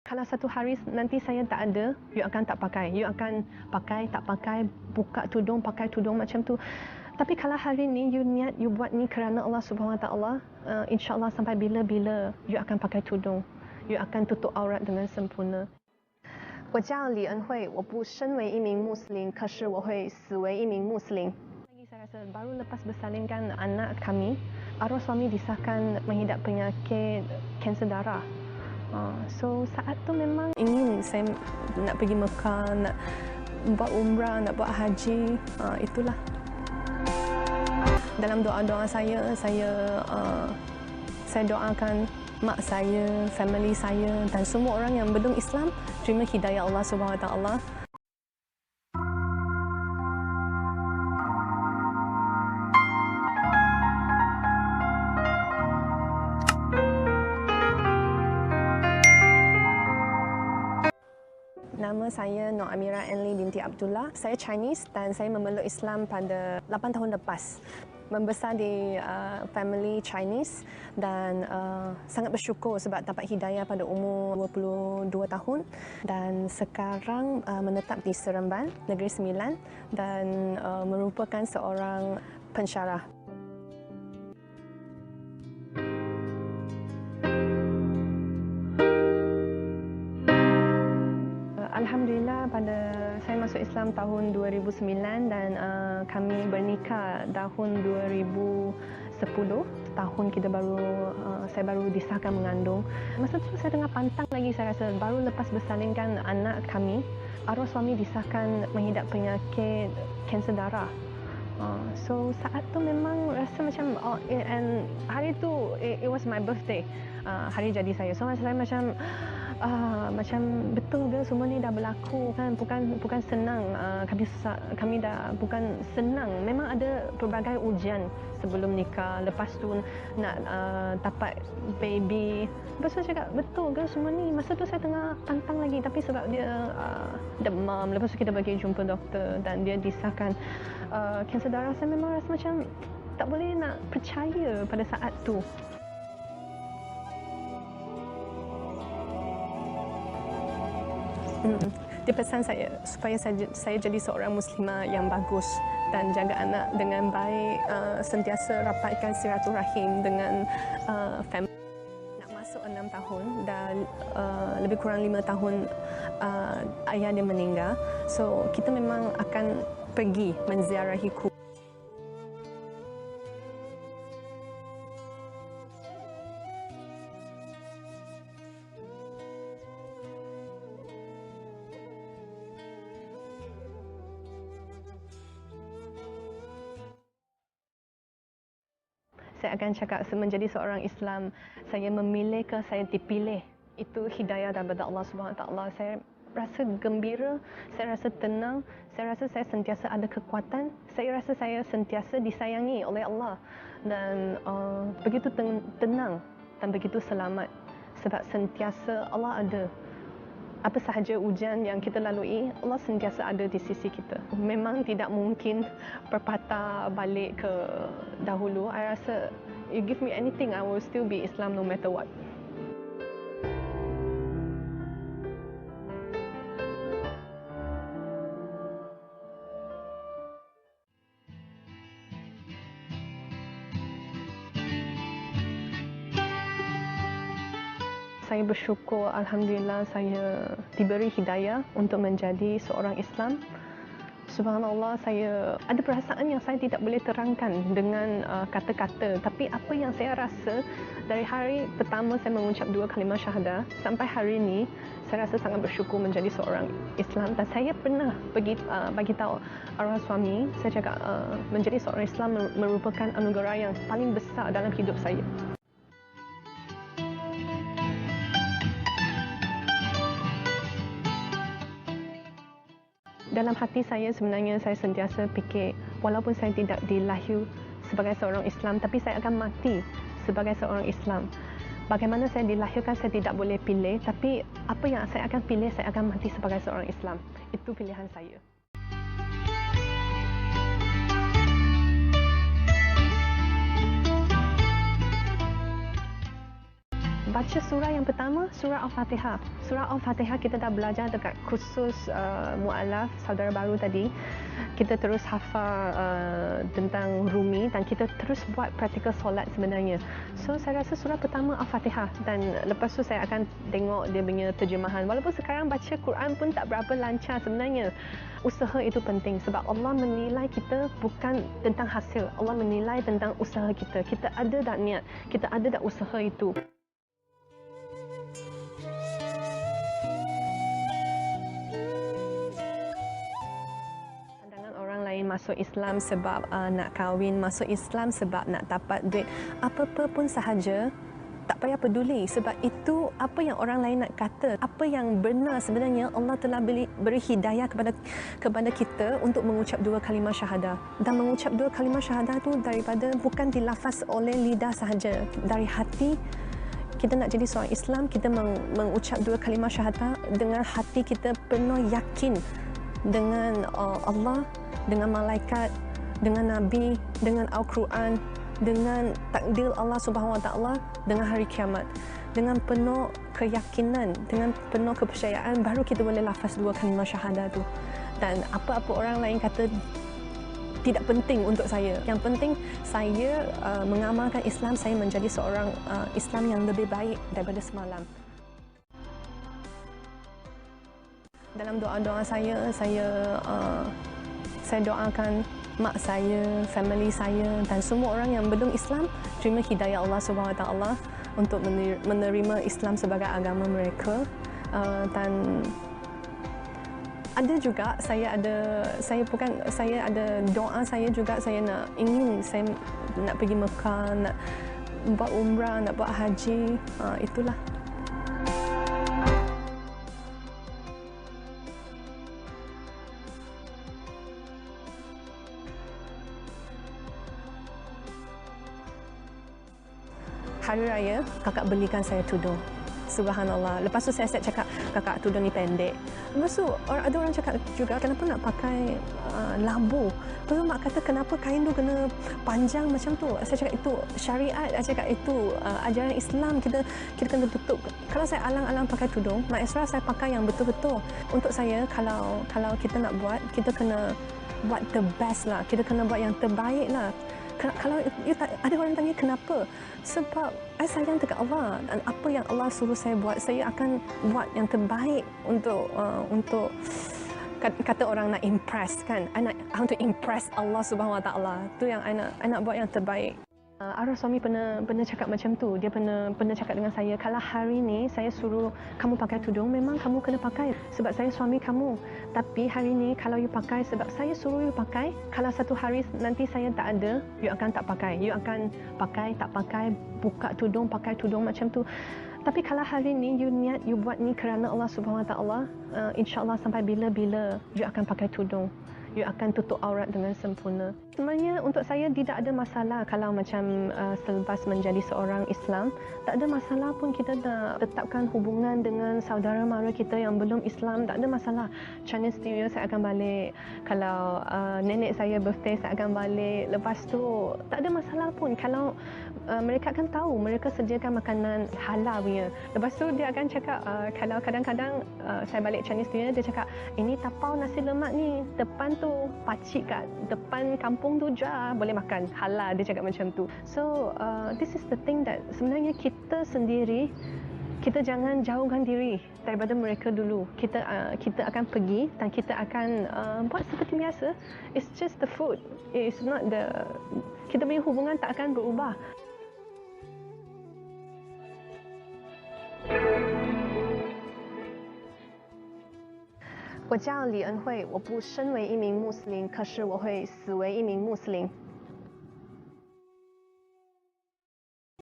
Kalau satu hari nanti saya tak ada, you akan tak pakai. You akan pakai, tak pakai, buka tudung, pakai tudung macam tu. Tapi kalau hari ni you niat you buat ni kerana Allah Subhanahu Wa Taala, insya-Allah sampai bila-bila you akan pakai tudung. You akan tutup aurat dengan sempurna. 我叫李恩惠，我不身为一名穆斯林，可是我会死为一名穆斯林。Lagi saya rasa baru lepas bersalinkan anak kami, arwah suami disahkan mengidap penyakit kanser darah. So saat tu memang ingin saya nak pergi Mekah, nak buat umrah, nak buat haji, itulah. Dalam doa-doa saya doakan mak saya, family saya dan semua orang yang belum Islam terima hidayah Allah Subhanahu Wa Taala. Nama saya Nur Amira Enli binti Abdullah. Saya Chinese dan saya memeluk Islam pada 8 tahun lepas. Membesar di family Chinese dan sangat bersyukur sebab dapat hidayah pada umur 22 tahun dan sekarang menetap di Seremban, Negeri Sembilan dan merupakan seorang pensyarah. Alhamdulillah pada saya masuk Islam tahun 2009 dan kami bernikah tahun 2010. Tahun kita saya baru disahkan mengandung. Masa tu saya tengah pantang lagi, saya rasa baru lepas bersalinkan anak kami, arwah suami disahkan mengidap penyakit kanser darah. So saat tu memang rasa macam and hari tu it was my birthday, hari jadi saya. So saya macam betul ke semua ni dah berlaku kan, bukan senang. Kami dah bukan senang, memang ada pelbagai ujian sebelum nikah, lepas tu nak dapat baby. Lepas tu saya cakap betul ke semua ni. Masa tu saya tengah pantang lagi, tapi sebab dia demam, lepas tu kita pergi jumpa doktor dan dia disahkan kanser darah. Saya memang rasa macam tak boleh nak percaya pada saat tu. Dia pesan saya supaya saya jadi seorang muslimah yang bagus dan jaga anak dengan baik, sentiasa rapatkan silaturahim dengan family. Nak masuk 6 tahun dan lebih kurang 5 tahun ayah dia meninggal. So kita memang akan pergi menziarahi kubur. Saya akan cakap menjadi seorang Islam, saya memilih ke saya dipilih, itu hidayah daripada Allah Subhanahu Wa Taala. Saya rasa gembira, saya rasa tenang, saya rasa saya sentiasa ada kekuatan, saya rasa saya sentiasa disayangi oleh Allah dan begitu tenang dan begitu selamat sebab sentiasa Allah ada. Apa sahaja ujian yang kita lalui, Allah sentiasa ada di sisi kita. Memang tidak mungkin berpatah balik ke dahulu. I rasa, you give me anything, I will still be Islam no matter what. Saya bersyukur, Alhamdulillah saya diberi hidayah untuk menjadi seorang Islam. Subhanallah, saya ada perasaan yang saya tidak boleh terangkan dengan kata-kata. Tapi apa yang saya rasa dari hari pertama saya mengucap 2 kalimah syahadah sampai hari ini, saya rasa sangat bersyukur menjadi seorang Islam. Dan saya pernah bagi tahu arwah suami, saya cakap menjadi seorang Islam merupakan anugerah yang paling besar dalam hidup saya. Dalam hati saya sebenarnya saya sentiasa fikir, walaupun saya tidak dilahir sebagai seorang Islam, tapi saya akan mati sebagai seorang Islam. Bagaimana saya dilahirkan saya tidak boleh pilih, tapi apa yang saya akan pilih, saya akan mati sebagai seorang Islam. Itu pilihan saya. baca surah yang pertama, surah Al-Fatihah. Surah Al-Fatihah kita dah belajar dekat kursus mu'alaf saudara baru tadi. Kita terus hafal tentang Rumi dan kita terus buat praktikal solat sebenarnya. So saya rasa surah pertama Al-Fatihah dan lepas tu saya akan tengok dia punya terjemahan. Walaupun sekarang baca Quran pun tak berapa lancar sebenarnya. Usaha itu penting sebab Allah menilai kita bukan tentang hasil. Allah menilai tentang usaha kita. Kita ada tak niat? Kita ada tak usaha itu? Masuk Islam sebab nak kahwin, masuk Islam sebab nak dapat duit, apa-apa pun sahaja, tak payah peduli sebab itu apa yang orang lain nak kata. Apa yang benar sebenarnya, Allah telah beri hidayah kepada kita untuk mengucap dua kalimah syahadah. Dan mengucap dua kalimah syahadah tu daripada bukan dilafaz oleh lidah sahaja, dari hati. Kita nak jadi seorang Islam, kita mengucap dua kalimah syahadah dengan hati kita penuh yakin dengan Allah, dengan malaikat, dengan Nabi, dengan Al-Quran, dengan takdir Allah Subhanahu Wa Taala, dengan hari kiamat. Dengan penuh keyakinan, dengan penuh kepercayaan, baru kita boleh lafaz dua kalimah syahadah tu. Dan apa-apa orang lain kata tidak penting untuk saya. Yang penting saya mengamalkan Islam, saya menjadi seorang Islam yang lebih baik daripada semalam. Dalam doa-doa saya doakan mak saya, family saya dan semua orang yang belum Islam terima hidayah Allah Subhanahu Wa Taala untuk menerima Islam sebagai agama mereka. Dan ada juga saya ada doa saya juga, saya nak pergi Mekah, nak buat umrah, nak buat haji, itulah. Hari Raya, kakak belikan saya tudung. Subhanallah. Lepas tu saya cakap, kakak tudung ni pendek. Lepas tu ada orang cakap juga, kenapa nak pakai labu? Lepas tu mak kata, kenapa kain tu kena panjang macam tu? Saya cakap, itu syariat. Saya cakap, itu ajaran Islam, kita kena tutup. Kalau saya alang-alang pakai tudung, Mak Esra saya pakai yang betul-betul. Untuk saya, kalau kita nak buat, kita kena buat the best lah. Kita kena buat yang terbaik lah. Kalau ada orang tanya kenapa, sebab saya sayang dekat Allah dan apa yang Allah suruh saya buat, saya akan buat yang terbaik untuk kata orang nak impress kan. I want to impress Allah Subhanahu Wa Taala. Tu yang I nak buat yang terbaik. Arwah suami pernah cakap macam tu. Dia pernah cakap dengan saya, kalau hari ni saya suruh kamu pakai tudung, memang kamu kena pakai sebab saya suami kamu. Tapi hari ni kalau you pakai sebab saya suruh you pakai, kalau satu hari nanti saya tak ada, you akan tak pakai. You akan pakai, tak pakai, buka tudung, pakai tudung macam tu. Tapi kalau hari ni you niat you buat ni kerana Allah Subhanahu Wa Taala, insya-Allah sampai bila-bila you akan pakai tudung. You akan tutup aurat dengan sempurna. Sebenarnya untuk saya tidak ada masalah kalau macam selepas menjadi seorang Islam, tak ada masalah pun kita nak tetapkan hubungan dengan saudara mara kita yang belum Islam, tak ada masalah. Chinese New Year saya akan balik, kalau nenek saya birthday saya akan balik. Lepas tu tak ada masalah pun kalau mereka akan tahu, mereka sediakan makanan halal punya. Lepas tu dia akan cakap, kalau kadang-kadang saya balik Chinese New Year, dia cakap, ini tapau nasi lemak ni, depan tu pakcik kat depan kampung tu jual, boleh makan halal, dia cakap macam tu. So this is the thing that sebenarnya kita sendiri, kita jangan jauhkan diri daripada mereka dulu. Kita akan pergi dan kita akan buat seperti biasa. It's just the food. It's not kita punya hubungan tak akan berubah. 我叫李恩惠，我不身为一名穆斯林，可是我会死为一名穆斯林。